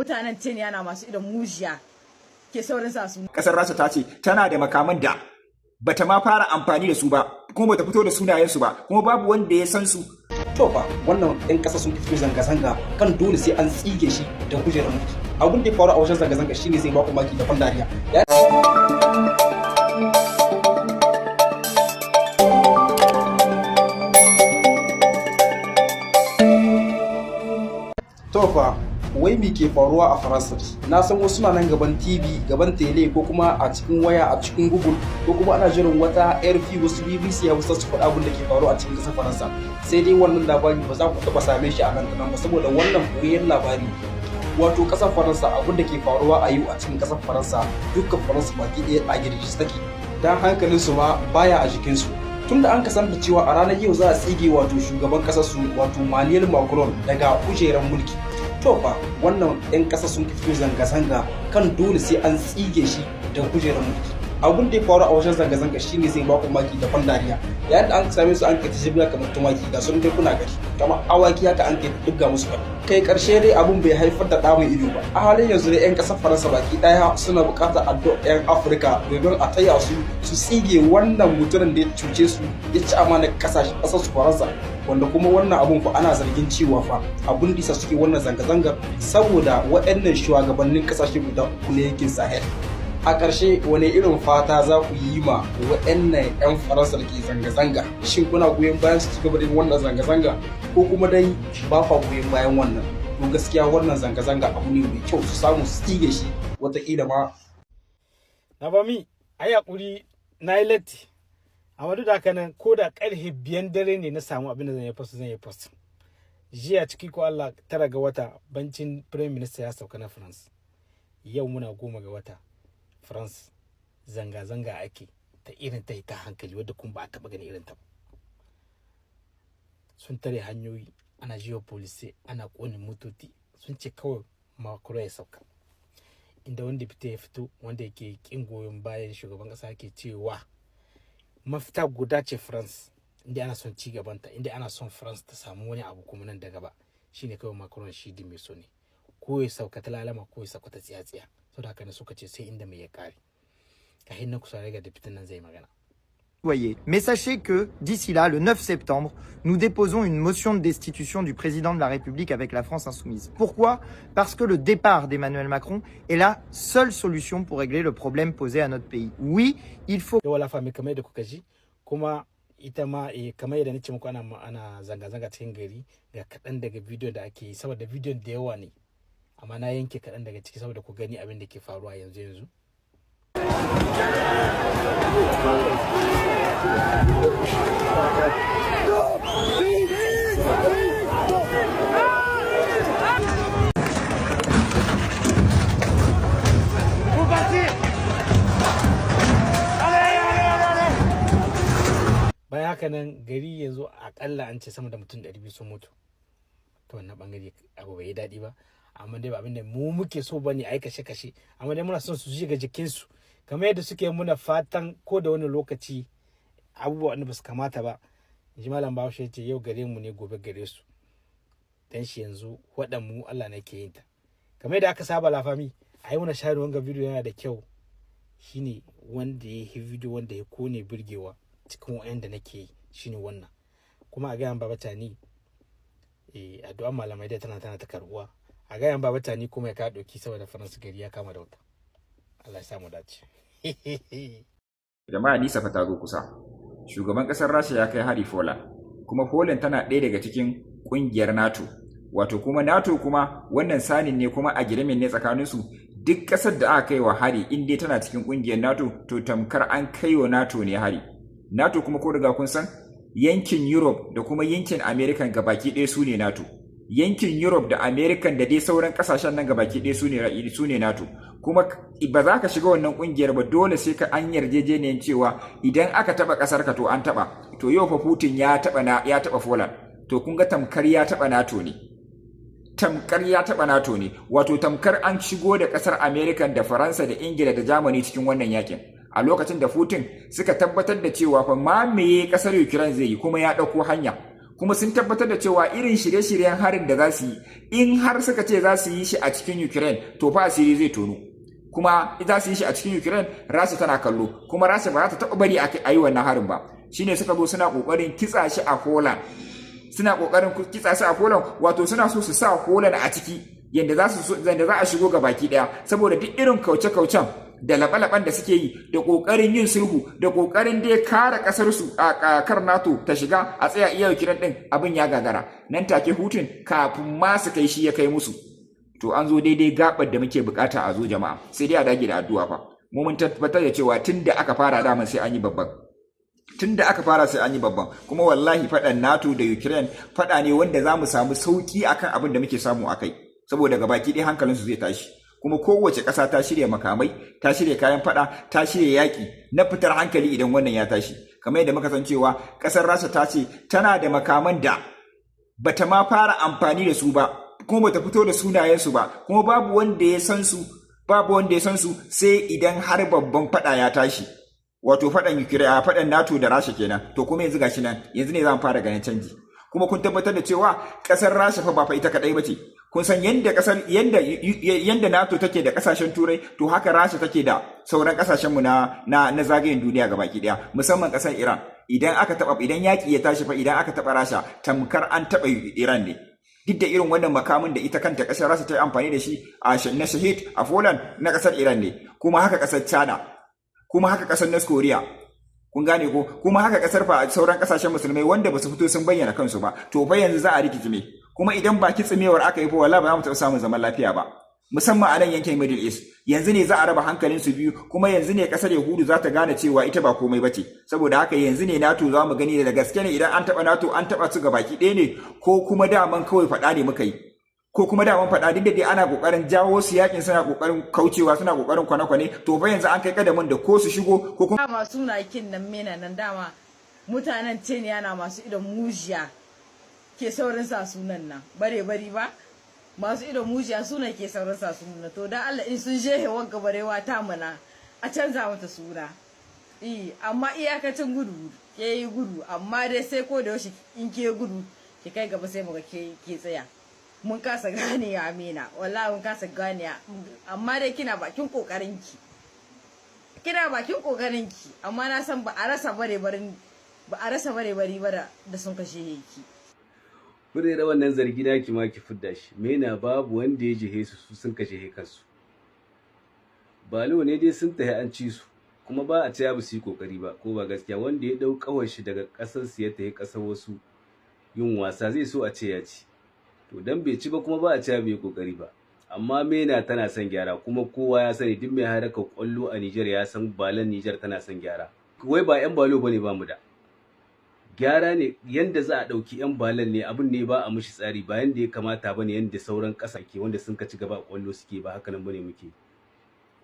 mutanen yana masu idan mujiya ke saurin sa su. Kasar Rasha ta ce tana da makaman da bata ma fara amfani da su ba, kuma bata fito da sunayensu ba, kuma babu wanda ya san su. To fa wannan ɗan ƙasa sun fito zanga-zanga kan dole sai an tsige shi da kujerar mulki. Abin da ya faru a wajen zanga-zanga shine zai ba ku maki da dariya. To fa wai me ke faruwa a Faransa? Na san wasu na nan gaban TV, gaban tele ko kuma a cikin waya a cikin Google ko kuma ana jiran wata RFI wasu BBC ya wasu su faɗa abin da ke faruwa a cikin ƙasar Faransa. Sai dai wannan labari ba za ku taɓa same shi a nan da nan ba saboda wannan koyon labari. Wato ƙasar Faransa abin da ke faruwa a yau a cikin ƙasar Faransa dukkan Faransa baki ɗaya a girgiz take. Dan hankalinsu ma baya a jikinsu. Tunda an kasance cewa a ranar yau za a tsige wato shugaban ƙasar su wato Emmanuel Macron daga kujerar mulki. To fa wannan 'yan ƙasa sun fito zanga-zanga kan dole sai an tsige shi da kujerar mulki. Abun da ya faru a wajen zanga-zanga shine zai ba ku maki da dariya. Yayin da an same su an kai jibiya kamar tumaki ga sun dai kuna gari kamar awaki haka an kai dubga musu kai karshe dai abun bai haifar da ɗa mai ido ba. A halin yanzu dai 'yan ƙasar Faransa baki ɗaya suna buƙatar addu'ar 'yan Afirka domin a taya su tsige wannan mutumin da ya cuce su ya ci amanar ƙasar su Faransa. Wanda kuma wannan abun fa ana zargin cewa fa abun da suke wannan zanga-zangar saboda waɗannan shugabannin ƙasashe guda uku ne yankin Sahel. A ƙarshe wani irin fata za ku yi ma waɗannan 'yan Faransa da ke zanga-zanga? Shin kuna goyon bayan su ci gaba da wannan zanga-zanga ko kuma dai ba kwa goyon bayan wannan? To gaskiya wannan zanga-zanga abu ne mai kyau su samu su tsige shi wataƙila ma. Na ba mi a yi haƙuri na yi latti. Amma duk da haka nan ko da ƙarfe 5 dare ne na samu abin da zan yi post. Jiya ciki ko Allah 9 ga wata bancin Prime Minister ya sauka na France. Yau muna 10 ga wata. France zanga-zanga ake ta irin ta hankali wadda kuma ba a taɓa gani irin ta ba. Sun tare hanyoyi, ana jiwa police, ana ƙone motoci, sun ce kawai Macron ya sauka. Inda wanda ya fito wanda yake kin goyon bayan shugaban ƙasa ke cewa mafita guda ce France inda ana son ci gabanta, inda ana son France ta samu wani abu kuma nan da gaba shine kawai Macron shi di mai so ne. Ko ya sauka ta lalama ko ya sauka ta tsiya-tsiya. Mais sachez que d'ici là, le 9 septembre, nous déposons une motion de destitution du président de la République avec la France insoumise. Pourquoi? Parce que le départ d'Emmanuel Macron est la seule solution pour régler le problème posé à notre pays. Oui, il faut... ita ma kamar yadda nace muku ana zanga-zanga cikin gari ga kaɗan daga bidiyon da ake yi saboda bidiyon da yawa ne amma na yanke kaɗan daga ciki saboda ku gani abin da ke faruwa yanzu. Bayan haka nan gari yanzu akalla an ce sama da mutum 200 sun mutu. Ta wannan bangare abu bai yi daɗi ba. Amma dai ba abin da mu muke so bane ai kashe amma dai muna son su shiga jikin su kamar yadda suke muna fatan ko da wani lokaci abubuwa da ba su kamata ba. Ji malam Bahaushe yace yau gare mu ne gobe gare su. Dan shi yanzu wadan mu Allah ne ke yin ta. Kamar yadda aka saba lafami ai muna share wanga video yana da kyau shine wanda ya yi video wanda ya kone burgewa cikin wayanda nake yi shine wannan. Kuma a ga yan babatani addu'a malamai da tana ta karuwa. A gayan babatani kuma ya ka doki saboda Faransa gari ya kama da wuta. Allah ya samu dace. Jama'a nisa fata zo kusa. Shugaban kasar Rasha ya kai hari Poland. Kuma Poland tana ɗaya daga cikin ƙungiyar NATO. Wato kuma NATO kuma wannan sanin ne kuma agreement ne tsakanin su. Duk ƙasar da aka kai wa hari in dai tana cikin ƙungiyar NATO to tamkar an kai wa NATO ne hari. NATO kuma ko riga kun san yankin Europe da kuma yankin America gabaki ɗaya su ne NATO. Yankin Europe da American da dai sauran kasashen nan gabaki ɗaya su ne NATO. Kuma ba za ka shiga wannan kungiyar ba dole sai ka an yarjejeniyar cewa idan aka taba kasar ka to an taba. To yau fa Putin ya taba Poland. To kun ga tamkar ya taba NATO ne. Tamkar ya taba NATO ne. Wato tamkar an shigo da kasar American da Faransa da Ingila da Germany cikin wannan yakin. A lokacin da Putin suka tabbatar da cewa fa mamaye kasar Ukraine zai yi kuma ya dauko hanya. kuma sun tabbatar da cewa irin shirye-shiryen harin da za su yi in har suka ce za su yi shi a cikin Ukraine to fa asiri zai tono, kuma za su yi shi a cikin Ukraine Rasha tana kallo, kuma Rasha ba za ta taɓa bari a yi wannan harin ba. Shine suka zo suna kokarin kitsa shi a Poland, wato suna so su sa Poland a ciki yanda za a shigo ga baki daya, saboda duk irin kauce-kaucen da laɓe-laɓen da suke yi da kokarin yin sulhu da kokarin dai kare kasar su a kar NATO ta shiga a tsaya iya Ukraine din, abin ya gagara. Nan take hutun kafin ma su kai shi ya kai musu. To an zo daidai gabar da muke bukata a zo jama'a, sai dai a dage da addu'a fa. Mu mun tabbatar da cewa tunda aka fara daman sai an yi babban. Kuma wallahi faɗan NATO da Ukraine faɗa ne wanda za mu samu sauki akan abin da muke samu akai, saboda gabaki ɗaya hankalinsu zai tashi. Kuma kowace ƙasa ta shirya makamai, ta shirya kayan faɗa, ta shirya yaƙi na fitar hankali idan wannan ya tashi. Kamar yadda muka san cewa ƙasar Rasha ta ce tana da makaman da bata ma fara amfani da su ba, kuma bata fito da sunayensu ba, kuma babu wanda ya san su sai idan har babban faɗa ya tashi. Wato faɗan NATO da Rasha kenan. To kuma yanzu gashi nan, yanzu ne za mu fara ganin canji. Kuma kun tabbatar da cewa ƙasar Rasha fa ba fa ita kaɗai bace. Kun san yanda NATO take da ƙasashen Turai, to haka Rasha take da sauran ƙasashen mu na zagayen duniya gabaki daya, musamman ƙasar Iran. Idan yaƙi ya tashi fa, idan aka taɓa Rasha tamkar an taɓa Iran ne. Duk da irin wannan makamin da ita kanta ƙasar Rasha ta yi amfani da shi na Shahid a Poland na ƙasar Iran ne, kuma haka ƙasar China, kuma haka ƙasar North Korea. Kun gane ko? Kuma haka ƙasar fa sauran ƙasashen musulmai wanda ba su fito sun bayyana kansu ba. To fa yanzu za a rikicime. Kuma idan ba kitsimewar aka yi fa wallahi ba za mu taɓa samun zaman lafiya ba. Musamman a nan yankin Middle East. Yanzu ne za a raba hankalin su biyu, kuma yanzu ne ƙasar Yahudu za ta gane cewa ita ba komai bace. Saboda haka yanzu ne NATO za mu gani da gaske ne idan an taɓa NATO an taɓa su gabaki ɗaya ne, ko kuma daman kawai faɗa ne muka yi. Ko kuma daman faɗa duk da dai ana kokarin jawo su yakin, suna kokarin kaucewa, suna kokarin kwane-kwane, to fa yanzu an kai kadamin da ko su shigo ko kuma masu nakin nan mena nan dama mutanen Teniya na masu idon mujiya ke saurin sa sunan nan bare ba, masu idon mujiya sunan ke saurin sa sunan. To dan Allah in sun jehe wanka barewa ta mana a canza mata suna. Amma iyakacin gudu ke yi gudu, amma dai sai ko da yaushe in ke gudu ki kai gaba sai muga ke tsaya. Mun kasa gane ya Amina, wallahi mun kasa gane, amma dai kina bakin kokarinki, amma na san ba a rasa bare bari ba da sun kashe ki. Kure da wannan zargi da ki ma ki fidda shi, mena babu wanda ya jihe su sun kashe kansu. Balo ne dai sun tahi an ci su, kuma ba a ce ba su yi kokari ba, ko ba gaskiya. Wanda ya dau kawar shi daga kasar su ya tahi kasar wasu yin wasa zai so a ce ya ci. To dan bai ci ba kuma ba a cewa bai kokari ba. Amma mena tana son gyara, kuma kowa ya sani, duk mai harkar kwallo a Niger ya san balan Niger tana son gyara. Wai ba yan balo bane ba mu da gyara ne, yanda za a dauki yan balan ne abin ne ba a mishi tsari, ba yanda ya kamata bane, yanda sauran kasashe wanda sun ka ci gaba kwallo suke, ba haka nan bane muke.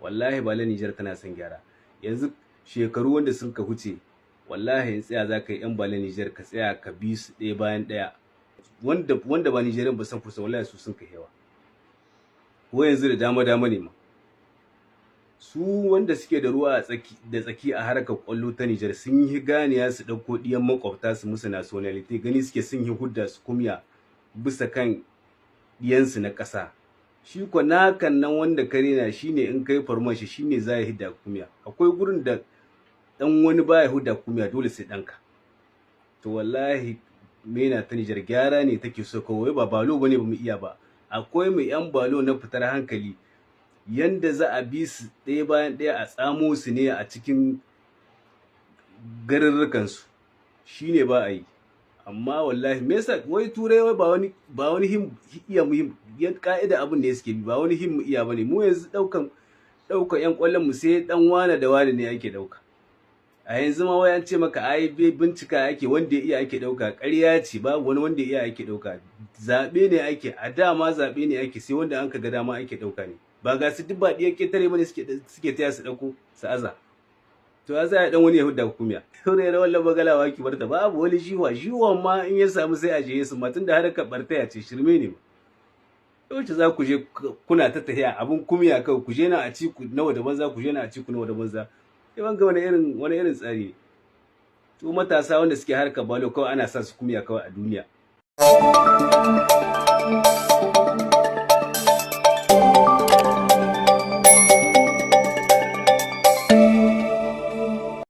Wallahi balan Niger tana son gyara. Yanzu shekaru wanda sun ka huce, wallahi in tsaya za ka yi yan balan Niger ka tsaya ka bi su ɗaya bayan ɗaya. Wanda ba Nigerian ba san kusa, wallahi su sun kai yawa. Ko yanzu da dama ne ma. Su wanda suke da ruwa da tsaki a harkar kwallo ta Niger sun yi ganiya su dauko diyan makwabta su musu nationality, gani suke sun yi hudda su kumya bisa kan diyansu na ƙasa. Shi ko nakan nan wanda kare na shine in kai farman shi shine za ya hidda kumya. Akwai gurin da dan wani baya hudda kumya, dole sai danka. To wallahi mena ta Niger gyara ne take so, kawai ba balo bane bamu iya ba. Akwai mu yan balo na fitar hankali, yanda za a bi su ɗaya bayan ɗaya a tsamo su ne a cikin garurrukan su, shine ba a yi. Amma wallahi me yasa wai turai wai ba wani iya muhim yan kaida abin da suke bi, ba wani him iya bane. Mu yanzu daukan yan kwallon mu sai dan wane da wane ne ake dauka. A yanzu ma wai an ce maka ai bincika ake, wanda ya iya ake dauka. Ƙarya ce, babu wani wanda ya iya ake dauka. Zabe ne ake, a dama zabe ne ake, sai wanda an ka ga dama ake dauka ne. Ba ga su duk ba diyan ketare bane suke taya su dauko su aza. To ya za dan wani ya hudda hukumiya. Kure da wallahi bagalawa ki barta, babu wani jiwa ma in ya samu sai a je su, matun da harkar bartaya ce, shirme ne. Yaushe za ku je kuna ta tahiya abun kumiya kawai, ku je na a ci ku nawa da banza, ku je na a ci ku nawa da banza. Ban ga wani irin tsari ne. to matasa wanda suke harkar balo kawai ana sa su kumiya kawai a duniya.